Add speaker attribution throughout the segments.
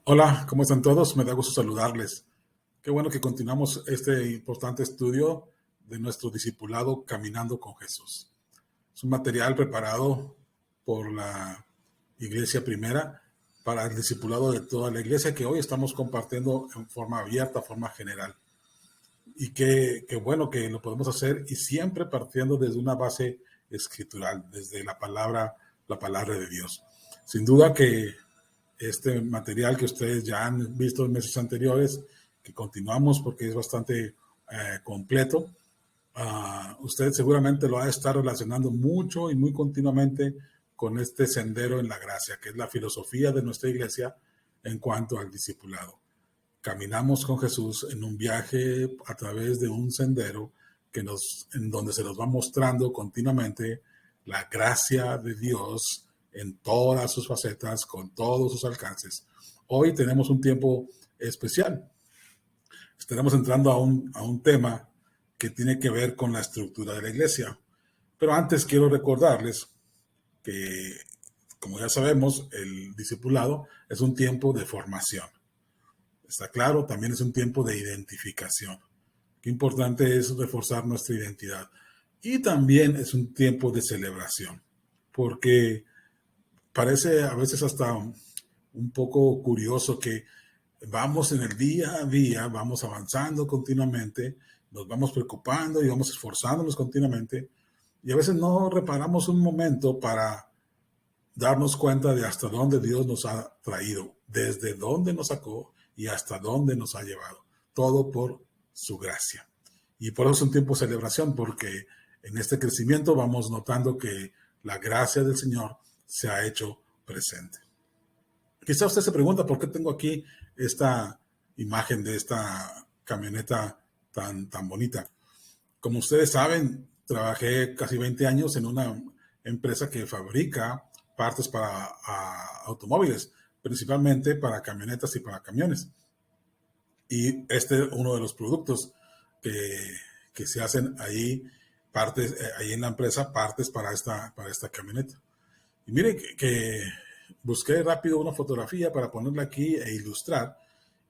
Speaker 1: Hola, ¿cómo están todos? Me da gusto saludarles. Qué bueno que continuamos este importante estudio de nuestro discipulado Caminando con Jesús. Es un material preparado por la Iglesia Primera para el discipulado de toda la iglesia que hoy estamos compartiendo en forma abierta, forma general. Y qué bueno que lo podemos hacer y siempre partiendo desde una base escritural, desde la palabra de Dios. Sin duda que este material que ustedes ya han visto en meses anteriores, que continuamos porque es bastante completo. Usted seguramente lo ha de estar relacionando mucho y muy continuamente con este sendero en la gracia, que es la filosofía de nuestra iglesia en cuanto al discipulado. Caminamos con Jesús en un viaje a través de un sendero en donde se nos va mostrando continuamente la gracia de Dios en todas sus facetas, con todos sus alcances. Hoy tenemos un tiempo especial. Estaremos entrando a un tema que tiene que ver con la estructura de la iglesia. Pero antes quiero recordarles que, como ya sabemos, el discipulado es un tiempo de formación. Está claro, también es un tiempo de identificación. Qué importante es reforzar nuestra identidad. Y también es un tiempo de celebración, porque parece a veces hasta un poco curioso que vamos en el día a día, vamos avanzando continuamente, nos vamos preocupando y vamos esforzándonos continuamente, y a veces no reparamos un momento para darnos cuenta de hasta dónde Dios nos ha traído, desde dónde nos sacó y hasta dónde nos ha llevado. Todo por su gracia. Y por eso es un tiempo de celebración, porque en este crecimiento vamos notando que la gracia del Señor se ha hecho presente. Quizá usted se pregunta por qué tengo aquí esta imagen de esta camioneta tan bonita. Como ustedes saben, trabajé casi 20 años en una empresa que fabrica partes para automóviles, principalmente para camionetas y para camiones. Y este es uno de los productos que, que se hacen ahí, partes, ahí en la empresa, partes para esta camioneta. Y mire que busqué rápido una fotografía para ponerla aquí e ilustrar.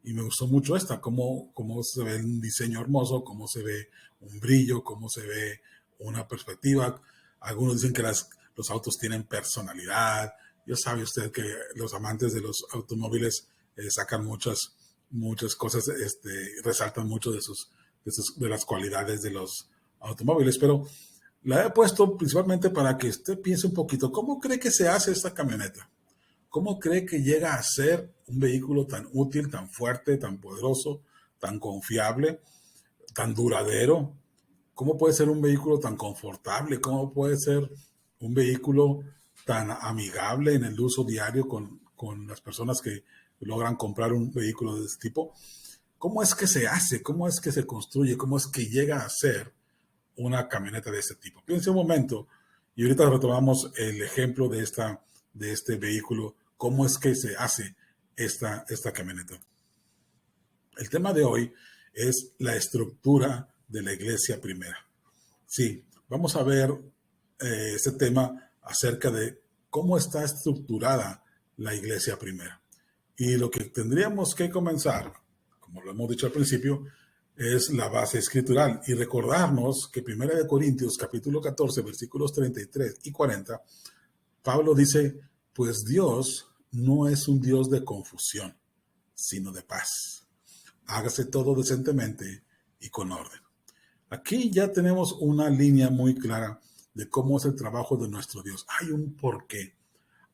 Speaker 1: Y me gustó mucho esta, cómo se ve un diseño hermoso, cómo se ve un brillo, cómo se ve una perspectiva. Algunos dicen que los autos tienen personalidad. Ya sabe usted que los amantes de los automóviles sacan muchas cosas, resaltan mucho de las cualidades de los automóviles. Pero la he puesto principalmente para que usted piense un poquito, ¿cómo cree que se hace esta camioneta? ¿Cómo cree que llega a ser un vehículo tan útil, tan fuerte, tan poderoso, tan confiable, tan duradero? ¿Cómo puede ser un vehículo tan confortable? ¿Cómo puede ser un vehículo tan amigable en el uso diario con las personas que logran comprar un vehículo de este tipo? ¿Cómo es que se hace? ¿Cómo es que se construye? ¿Cómo es que llega a ser una camioneta de este tipo? Piense un momento y ahorita retomamos el ejemplo de este vehículo. ¿Cómo es que se hace esta camioneta? El tema de hoy es la estructura de la iglesia primera. Sí, vamos a ver este tema acerca de cómo está estructurada la iglesia primera. Y lo que tendríamos que comenzar, como lo hemos dicho al principio, es la base escritural y recordarnos que 1 Corintios capítulo 14 versículos 33 y 40, Pablo dice, pues Dios no es un Dios de confusión, sino de paz. Hágase todo decentemente y con orden. Aquí ya tenemos una línea muy clara de cómo es el trabajo de nuestro Dios. Hay un porqué,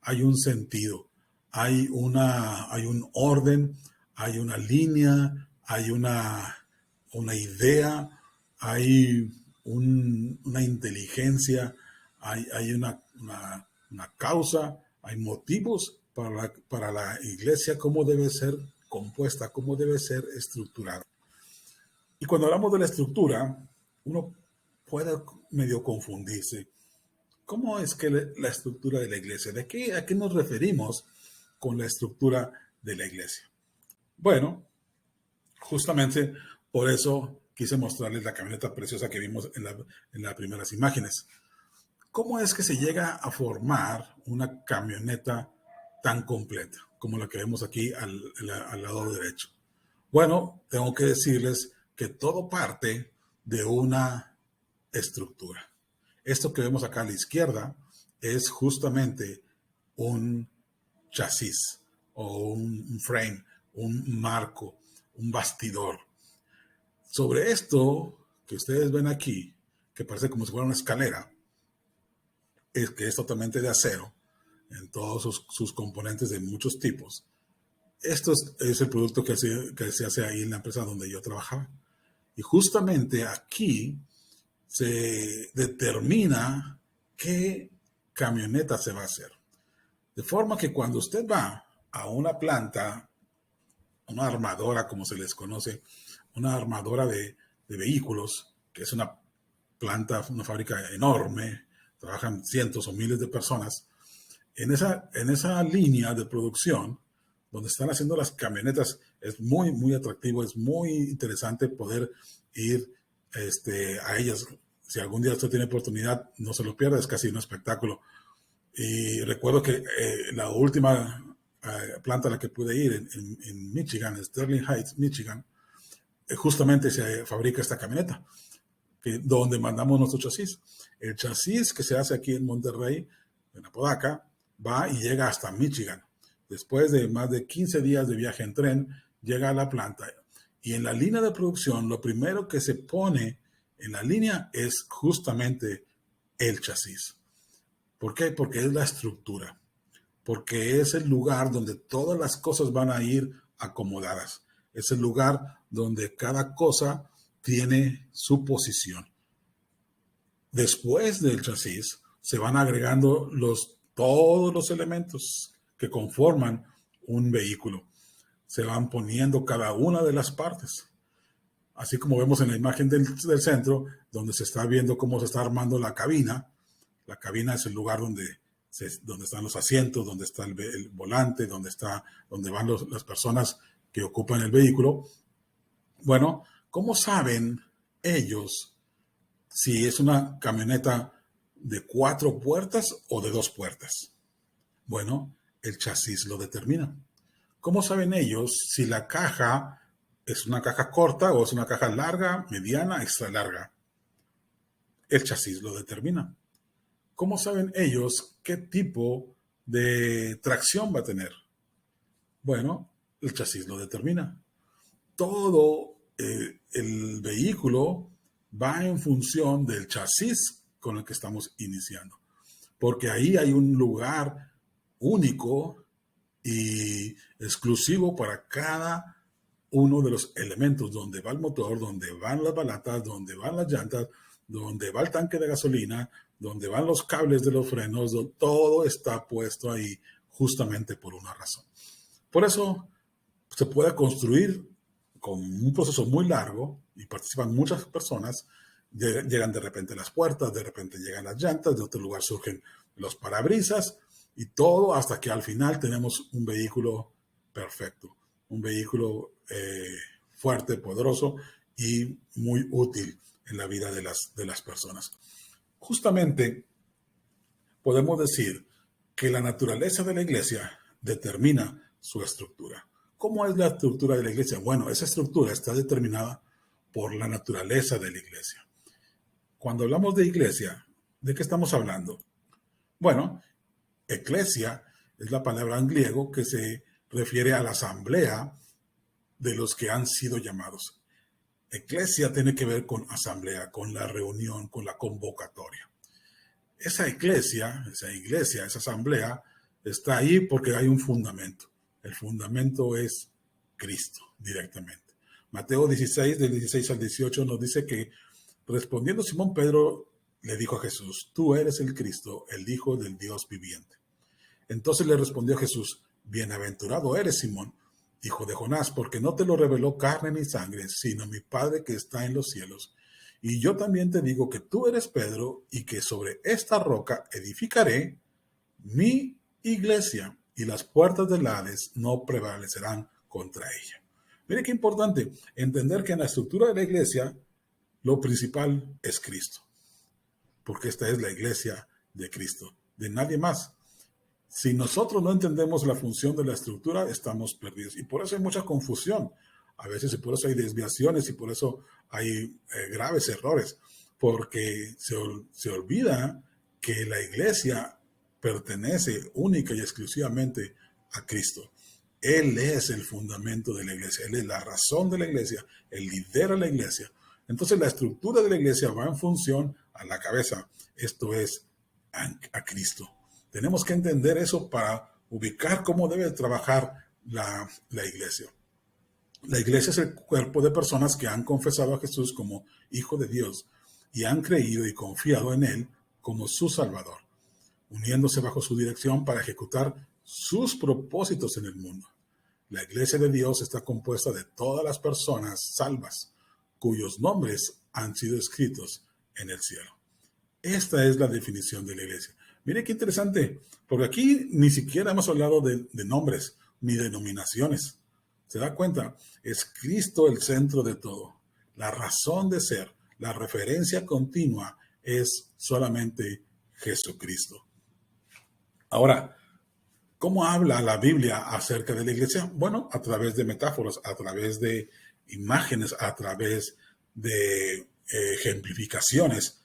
Speaker 1: hay un sentido, hay un orden, hay una línea, hay una idea, hay una inteligencia, hay una causa, hay motivos para la iglesia, cómo debe ser compuesta, cómo debe ser estructurada. Y cuando hablamos de la estructura, uno puede medio confundirse. ¿Cómo es que la estructura de la iglesia? ¿A qué nos referimos con la estructura de la iglesia? Bueno, justamente por eso quise mostrarles la camioneta preciosa que vimos en las primeras imágenes. ¿Cómo es que se llega a formar una camioneta tan completa? como la que vemos aquí al lado derecho. Bueno, tengo que decirles que todo parte de una estructura. Esto que vemos acá a la izquierda es justamente un chasis o un frame, un marco, un bastidor. Sobre esto que ustedes ven aquí, que parece como si fuera una escalera, es que es totalmente de acero en todos sus componentes de muchos tipos. Esto es el producto que se hace ahí en la empresa donde yo trabajaba. Y justamente aquí se determina qué camioneta se va a hacer. De forma que cuando usted va a una planta, una armadora, como se les conoce, una armadora de vehículos, que es una planta, una fábrica enorme, trabajan cientos o miles de personas, en esa línea de producción, donde están haciendo las camionetas, es muy, muy atractivo, es muy interesante poder ir a ellas. Si algún día usted tiene oportunidad, no se lo pierda, es casi un espectáculo. Y recuerdo que la última planta a la que pude ir en Michigan, Sterling Heights, Michigan, justamente se fabrica esta camioneta, donde mandamos nuestro chasis. El chasis que se hace aquí en Monterrey, en Apodaca, va y llega hasta Michigan. Después de más de 15 días de viaje en tren, llega a la planta. Y en la línea de producción, lo primero que se pone en la línea es justamente el chasis. ¿Por qué? Porque es la estructura. Porque es el lugar donde todas las cosas van a ir acomodadas. Es el lugar donde cada cosa tiene su posición. Después del chasis se van agregando todos los elementos que conforman un vehículo. Se van poniendo cada una de las partes. Así como vemos en la imagen del centro, donde se está viendo cómo se está armando la cabina. La cabina es el lugar donde están los asientos, donde está el volante, donde van las personas que ocupan el vehículo. Bueno, ¿cómo saben ellos si es una camioneta de 4 puertas o de 2 puertas? Bueno, el chasis lo determina. ¿Cómo saben ellos si la caja es una caja corta o es una caja larga, mediana, extra larga? El chasis lo determina. ¿Cómo saben ellos qué tipo de tracción va a tener? Bueno, el chasis lo determina. Todo el vehículo va en función del chasis con el que estamos iniciando. Porque ahí hay un lugar único y exclusivo para cada uno de los elementos, donde va el motor, donde van las balatas, donde van las llantas, donde va el tanque de gasolina, donde van los cables de los frenos, todo está puesto ahí justamente por una razón. Por eso se puede construir con un proceso muy largo y participan muchas personas. Llegan de repente las puertas, de repente llegan las llantas, de otro lugar surgen los parabrisas y todo hasta que al final tenemos un vehículo perfecto, un vehículo fuerte, poderoso y muy útil en la vida de las personas. Justamente podemos decir que la naturaleza de la iglesia determina su estructura. ¿Cómo es la estructura de la iglesia? Bueno, esa estructura está determinada por la naturaleza de la iglesia. Cuando hablamos de iglesia, ¿de qué estamos hablando? Bueno, eclesia es la palabra en griego que se refiere a la asamblea de los que han sido llamados. Eclesia tiene que ver con asamblea, con la reunión, con la convocatoria. Esa iglesia, esa asamblea, está ahí porque hay un fundamento. El fundamento es Cristo directamente. Mateo 16, del 16 al 18, nos dice que respondiendo Simón Pedro le dijo a Jesús, tú eres el Cristo, el Hijo del Dios viviente. Entonces le respondió Jesús, bienaventurado eres Simón, hijo de Jonás, porque no te lo reveló carne ni sangre, sino mi Padre que está en los cielos. Y yo también te digo que tú eres Pedro y que sobre esta roca edificaré mi iglesia y las puertas del Hades no prevalecerán contra ella. Mire qué importante entender que en la estructura de la iglesia lo principal es Cristo, porque esta es la iglesia de Cristo, de nadie más. Si nosotros no entendemos la función de la estructura, estamos perdidos. Y por eso hay mucha confusión. A veces y por eso hay desviaciones y por eso hay graves errores. Porque se olvida que la iglesia pertenece única y exclusivamente a Cristo. Él es el fundamento de la iglesia. Él es la razón de la iglesia. Él lidera la iglesia. Entonces la estructura de la iglesia va en función a la cabeza. Esto es a Cristo. Tenemos que entender eso para ubicar cómo debe trabajar la iglesia. La iglesia es el cuerpo de personas que han confesado a Jesús como Hijo de Dios y han creído y confiado en Él como su Salvador, uniéndose bajo su dirección para ejecutar sus propósitos en el mundo. La iglesia de Dios está compuesta de todas las personas salvas, cuyos nombres han sido escritos en el cielo. Esta es la definición de la iglesia. Mire qué interesante, porque aquí ni siquiera hemos hablado de nombres ni denominaciones. ¿Se da cuenta? Es Cristo el centro de todo. La razón de ser, la referencia continua es solamente Jesucristo. Ahora, ¿cómo habla la Biblia acerca de la iglesia? Bueno, a través de metáforas, a través de imágenes, a través de ejemplificaciones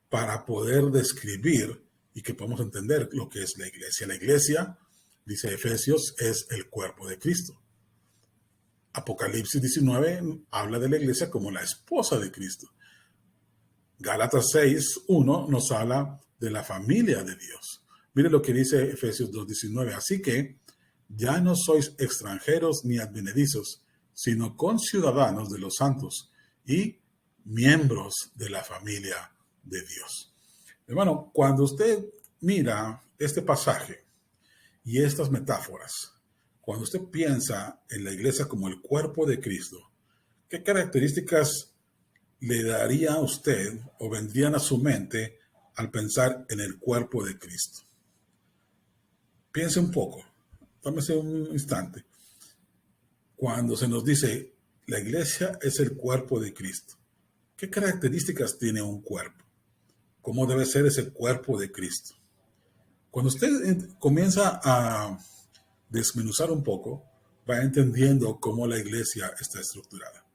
Speaker 1: para poder describir y que podamos entender lo que es la iglesia. La iglesia, dice Efesios, es el cuerpo de Cristo. Apocalipsis 19 habla de la iglesia como la esposa de Cristo. Gálatas 6:1 nos habla de la familia de Dios. Mire lo que dice Efesios 2:19. Así que ya no sois extranjeros ni advenedizos, sino conciudadanos de los santos y miembros de la familia de Dios. Hermano, cuando usted mira este pasaje y estas metáforas, cuando usted piensa en la iglesia como el cuerpo de Cristo, ¿qué características le daría a usted o vendrían a su mente al pensar en el cuerpo de Cristo? Piense un poco, tómese un instante. Cuando se nos dice la iglesia es el cuerpo de Cristo, ¿qué características tiene un cuerpo? ¿Cómo debe ser ese cuerpo de Cristo? Cuando usted comienza a desmenuzar un poco, va entendiendo cómo la iglesia está estructurada.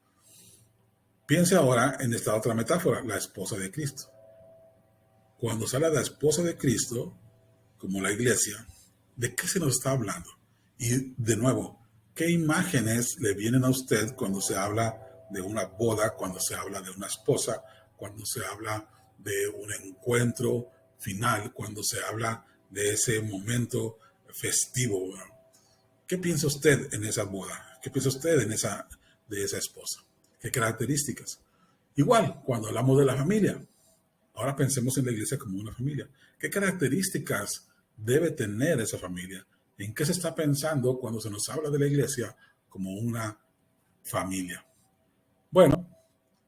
Speaker 1: Piense ahora en esta otra metáfora, la esposa de Cristo. Cuando se habla de la esposa de Cristo, como la iglesia, ¿de qué se nos está hablando? Y de nuevo, ¿qué imágenes le vienen a usted cuando se habla de una boda, cuando se habla de una esposa, cuando se habla de un encuentro final, cuando se habla de ese momento festivo? ¿Qué piensa usted en esa boda? ¿Qué piensa usted de esa esposa? ¿Qué características? Igual, cuando hablamos de la familia, ahora pensemos en la iglesia como una familia. ¿Qué características debe tener esa familia? ¿En qué se está pensando cuando se nos habla de la iglesia como una familia? Bueno,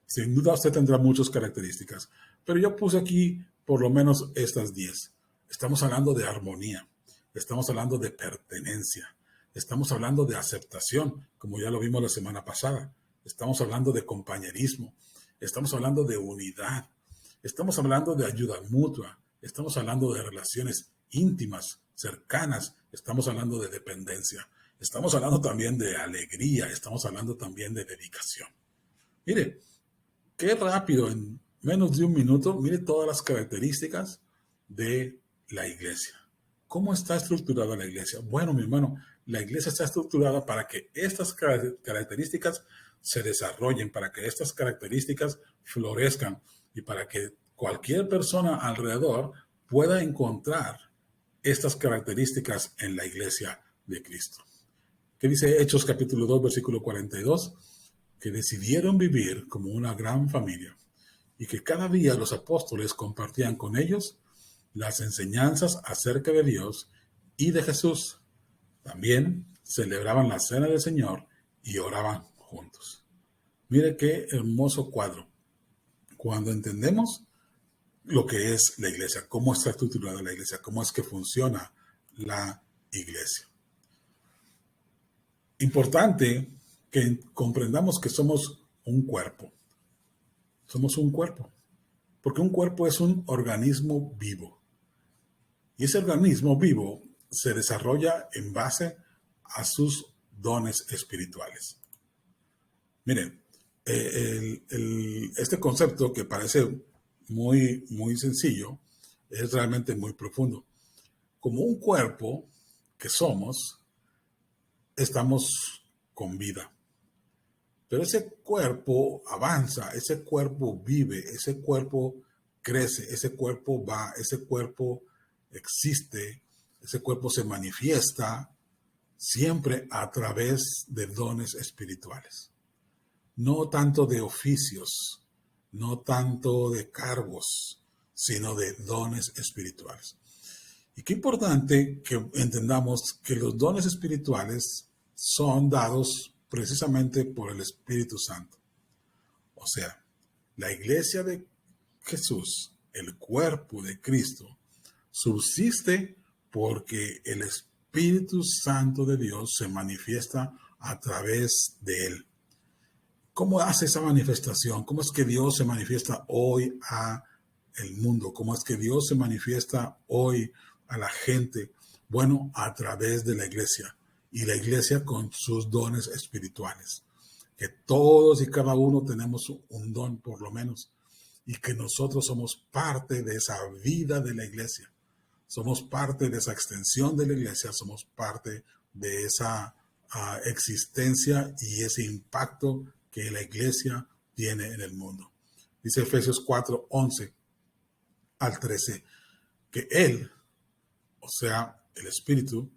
Speaker 1: sin duda usted tendrá muchas características, pero yo puse aquí por lo menos estas 10. Estamos hablando de armonía, estamos hablando de pertenencia, estamos hablando de aceptación, como ya lo vimos la semana pasada, estamos hablando de compañerismo, estamos hablando de unidad, estamos hablando de ayuda mutua, estamos hablando de relaciones íntimas, cercanas, estamos hablando de dependencia, estamos hablando también de alegría, estamos hablando también de dedicación. Mire, qué rápido, en menos de un minuto, mire todas las características de la iglesia. ¿Cómo está estructurada la iglesia? Bueno, mi hermano, la iglesia está estructurada para que estas características se desarrollen, para que estas características florezcan y para que cualquier persona alrededor pueda encontrar estas características en la iglesia de Cristo. ¿Qué dice Hechos capítulo 2, versículo 42? Que decidieron vivir como una gran familia y que cada día los apóstoles compartían con ellos las enseñanzas acerca de Dios y de Jesús. También celebraban la cena del Señor y oraban juntos. Mire qué hermoso cuadro. Cuando entendemos lo que es la iglesia, cómo está estructurada la iglesia, cómo es que funciona la iglesia. Importante que comprendamos que somos un cuerpo. Somos un cuerpo. Porque un cuerpo es un organismo vivo. Y ese organismo vivo se desarrolla en base a sus dones espirituales. Miren, este concepto que parece muy, muy sencillo es realmente muy profundo. Como un cuerpo que somos, estamos con vida. Pero ese cuerpo avanza, ese cuerpo vive, ese cuerpo crece, ese cuerpo va, ese cuerpo existe, ese cuerpo se manifiesta siempre a través de dones espirituales. No tanto de oficios, no tanto de cargos, sino de dones espirituales. Y qué importante que entendamos que los dones espirituales son dados precisamente por el Espíritu Santo. O sea, la iglesia de Jesús, el cuerpo de Cristo, subsiste porque el Espíritu Santo de Dios se manifiesta a través de él. ¿Cómo hace esa manifestación? ¿Cómo es que Dios se manifiesta hoy a el mundo? ¿Cómo es que Dios se manifiesta hoy a la gente? Bueno, a través de la iglesia, y la iglesia con sus dones espirituales. Que todos y cada uno tenemos un don por lo menos, y que nosotros somos parte de esa vida de la iglesia. Somos parte de esa extensión de la iglesia, somos parte de esa existencia y ese impacto que la iglesia tiene en el mundo. Dice Efesios 4, 11 al 13, que Él, o sea, el Espíritu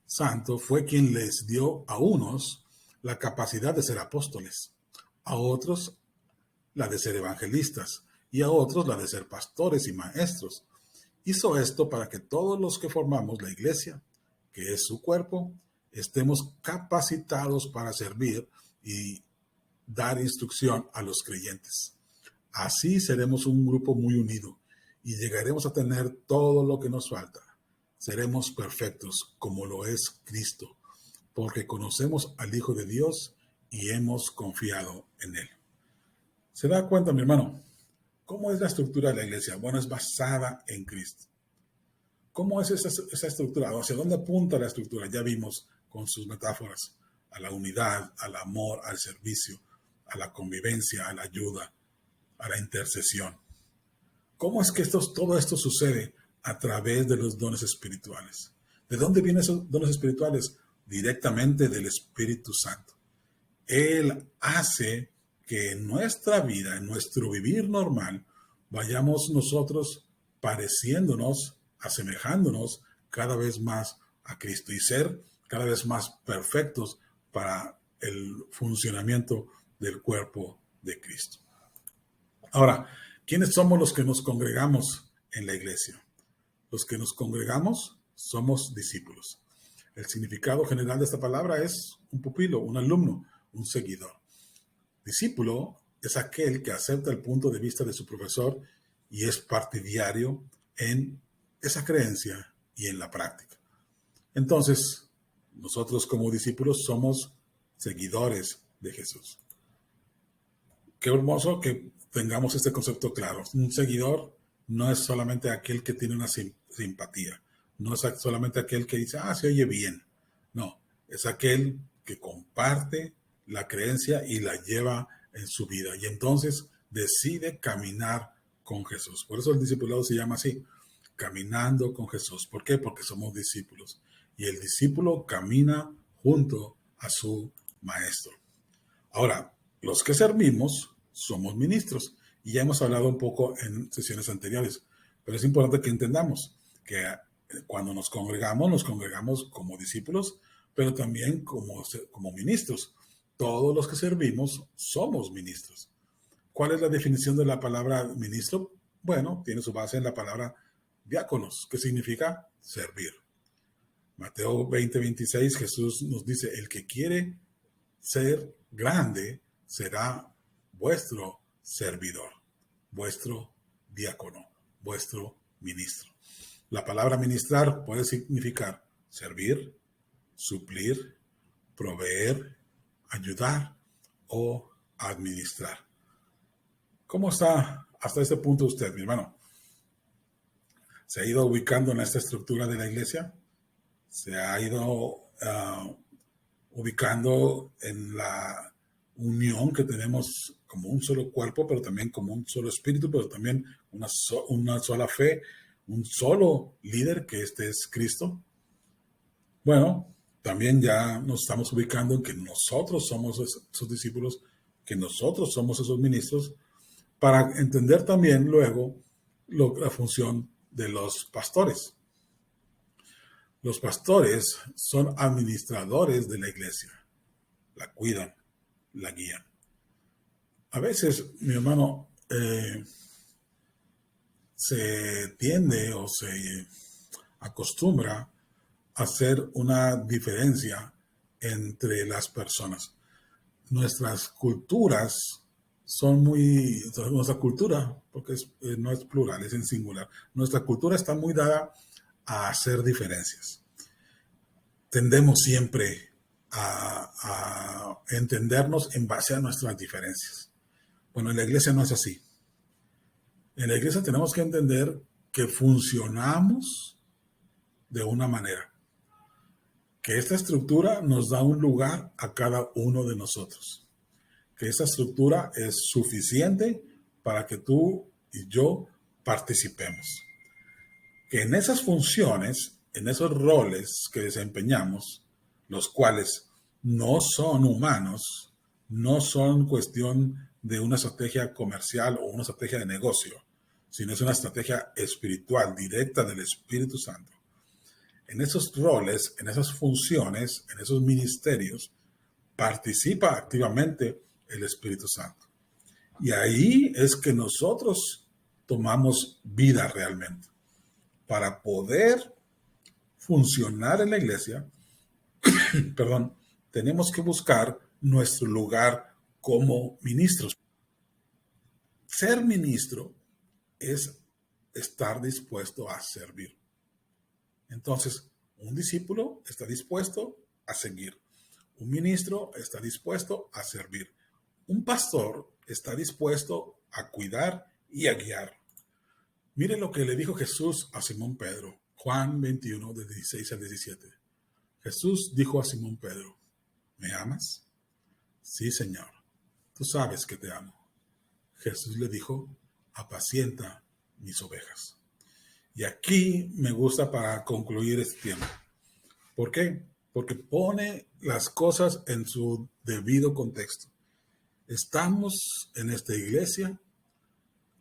Speaker 1: Santo, fue quien les dio a unos la capacidad de ser apóstoles, a otros la de ser evangelistas y a otros la de ser pastores y maestros. Hizo esto para que todos los que formamos la iglesia, que es su cuerpo, estemos capacitados para servir y dar instrucción a los creyentes. Así seremos un grupo muy unido y llegaremos a tener todo lo que nos falta. Seremos perfectos como lo es Cristo, porque conocemos al Hijo de Dios y hemos confiado en Él. ¿Se da cuenta, mi hermano? ¿Cómo es la estructura de la iglesia? Bueno, es basada en Cristo. ¿Cómo es esa estructura? ¿Hacia dónde apunta la estructura? Ya vimos con sus metáforas a la unidad, al amor, al servicio, a la convivencia, a la ayuda, a la intercesión. ¿Cómo es que todo esto sucede? A través de los dones espirituales. ¿De dónde vienen esos dones espirituales? Directamente del Espíritu Santo. Él hace que en nuestra vida, en nuestro vivir normal, vayamos nosotros pareciéndonos, asemejándonos cada vez más a Cristo y ser cada vez más perfectos para el funcionamiento del cuerpo de Cristo. Ahora, ¿quiénes somos los que nos congregamos en la iglesia? Los que nos congregamos somos discípulos. El significado general de esta palabra es un pupilo, un alumno, un seguidor. Discípulo es aquel que acepta el punto de vista de su profesor y es partidario en esa creencia y en la práctica. Entonces, nosotros como discípulos somos seguidores de Jesús. Qué hermoso que tengamos este concepto claro. Un seguidor no es solamente aquel que tiene una simpatía, no es solamente aquel que dice, se oye bien. No, es aquel que comparte la creencia y la lleva en su vida. Y entonces decide caminar con Jesús. Por eso el discipulado se llama así, caminando con Jesús. ¿Por qué? Porque somos discípulos. Y el discípulo camina junto a su maestro. Ahora, los que servimos somos ministros. Y ya hemos hablado un poco en sesiones anteriores. Pero es importante que entendamos que cuando nos congregamos como discípulos, pero también como ministros. Todos los que servimos somos ministros. ¿Cuál es la definición de la palabra ministro? Bueno, tiene su base en la palabra diáconos, que significa servir. Mateo 20:26, Jesús nos dice, el que quiere ser grande será vuestro servidor, vuestro diácono, vuestro ministro. La palabra ministrar puede significar servir, suplir, proveer, ayudar o administrar. ¿Cómo está hasta este punto usted, mi hermano? ¿Se ha ido ubicando en esta estructura de la iglesia? se ha ido ubicando en la unión que tenemos como un solo cuerpo, pero también como un solo espíritu, pero también una sola fe, un solo líder, que este es Cristo. Bueno, también ya nos estamos ubicando en que nosotros somos esos discípulos, que nosotros somos esos ministros, para entender también luego la función de los pastores. Los pastores son administradores de la iglesia, la cuidan, la guían. A veces, mi hermano, se tiende o se acostumbra a hacer una diferencia entre las personas. Nuestras culturas son nuestra cultura, porque no es plural, es en singular, nuestra cultura está muy dada a hacer diferencias. Tendemos siempre a entendernos en base a nuestras diferencias. Bueno, en la iglesia no es así. En la iglesia tenemos que entender que funcionamos de una manera, que esta estructura nos da un lugar a cada uno de nosotros, que esta estructura es suficiente para que tú y yo participemos, que en esas funciones, en esos roles que desempeñamos, los cuales no son humanos, no son cuestión de una estrategia comercial o una estrategia de negocio, sino es una estrategia espiritual directa del Espíritu Santo. En esos roles, en esas funciones, en esos ministerios, participa activamente el Espíritu Santo. Y ahí es que nosotros tomamos vida realmente. Para poder funcionar en la iglesia, perdón, tenemos que buscar nuestro lugar como ministros. Ser ministro es estar dispuesto a servir. Entonces, un discípulo está dispuesto a seguir. Un ministro está dispuesto a servir. Un pastor está dispuesto a cuidar y a guiar. Miren lo que le dijo Jesús a Simón Pedro. Juan 21, de 16 al 17. Jesús dijo a Simón Pedro, ¿me amas? Sí, Señor. Tú sabes que te amo. Jesús le dijo, apacienta mis ovejas. Y aquí me gusta para concluir este tema. ¿Por qué? Porque pone las cosas en su debido contexto. Estamos en esta iglesia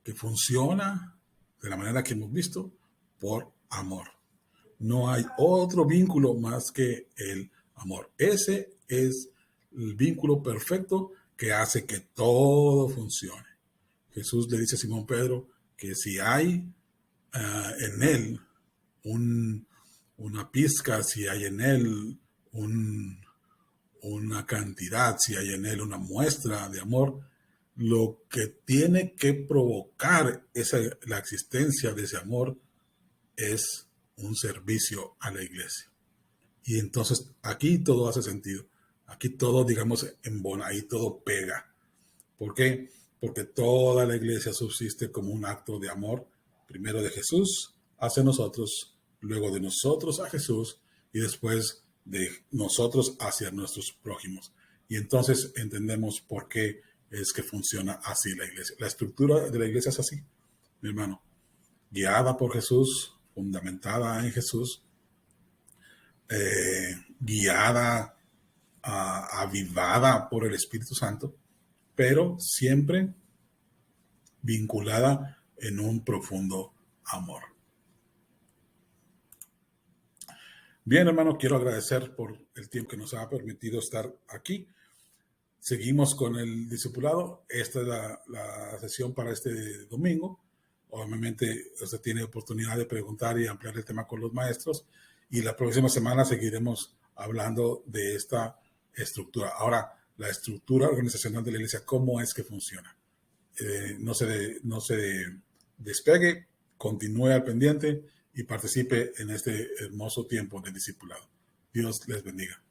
Speaker 1: que funciona de la manera que hemos visto por amor. No hay otro vínculo más que el amor. Ese es el vínculo perfecto que hace que todo funcione. Jesús le dice a Simón Pedro que si hay en él una pizca, si hay en él una cantidad, si hay en él una muestra de amor, lo que tiene que provocar la existencia de ese amor es un servicio a la iglesia. Y entonces aquí todo hace sentido. Aquí todo, digamos, embona, ahí todo pega. ¿Por qué? Porque toda la iglesia subsiste como un acto de amor, primero de Jesús hacia nosotros, luego de nosotros a Jesús y después de nosotros hacia nuestros prójimos. Y entonces entendemos por qué es que funciona así la iglesia. La estructura de la iglesia es así, mi hermano. Guiada por Jesús, fundamentada en Jesús, guiada, avivada por el Espíritu Santo, pero siempre vinculada en un profundo amor. Bien, hermano, quiero agradecer por el tiempo que nos ha permitido estar aquí. Seguimos con el discipulado. Esta es la sesión para este domingo. Obviamente, usted tiene oportunidad de preguntar y ampliar el tema con los maestros. Y la próxima semana seguiremos hablando de esta estructura. Ahora, la estructura organizacional de la iglesia, ¿cómo es que funciona? No se despegue, continúe al pendiente y participe en este hermoso tiempo de discipulado. Dios les bendiga.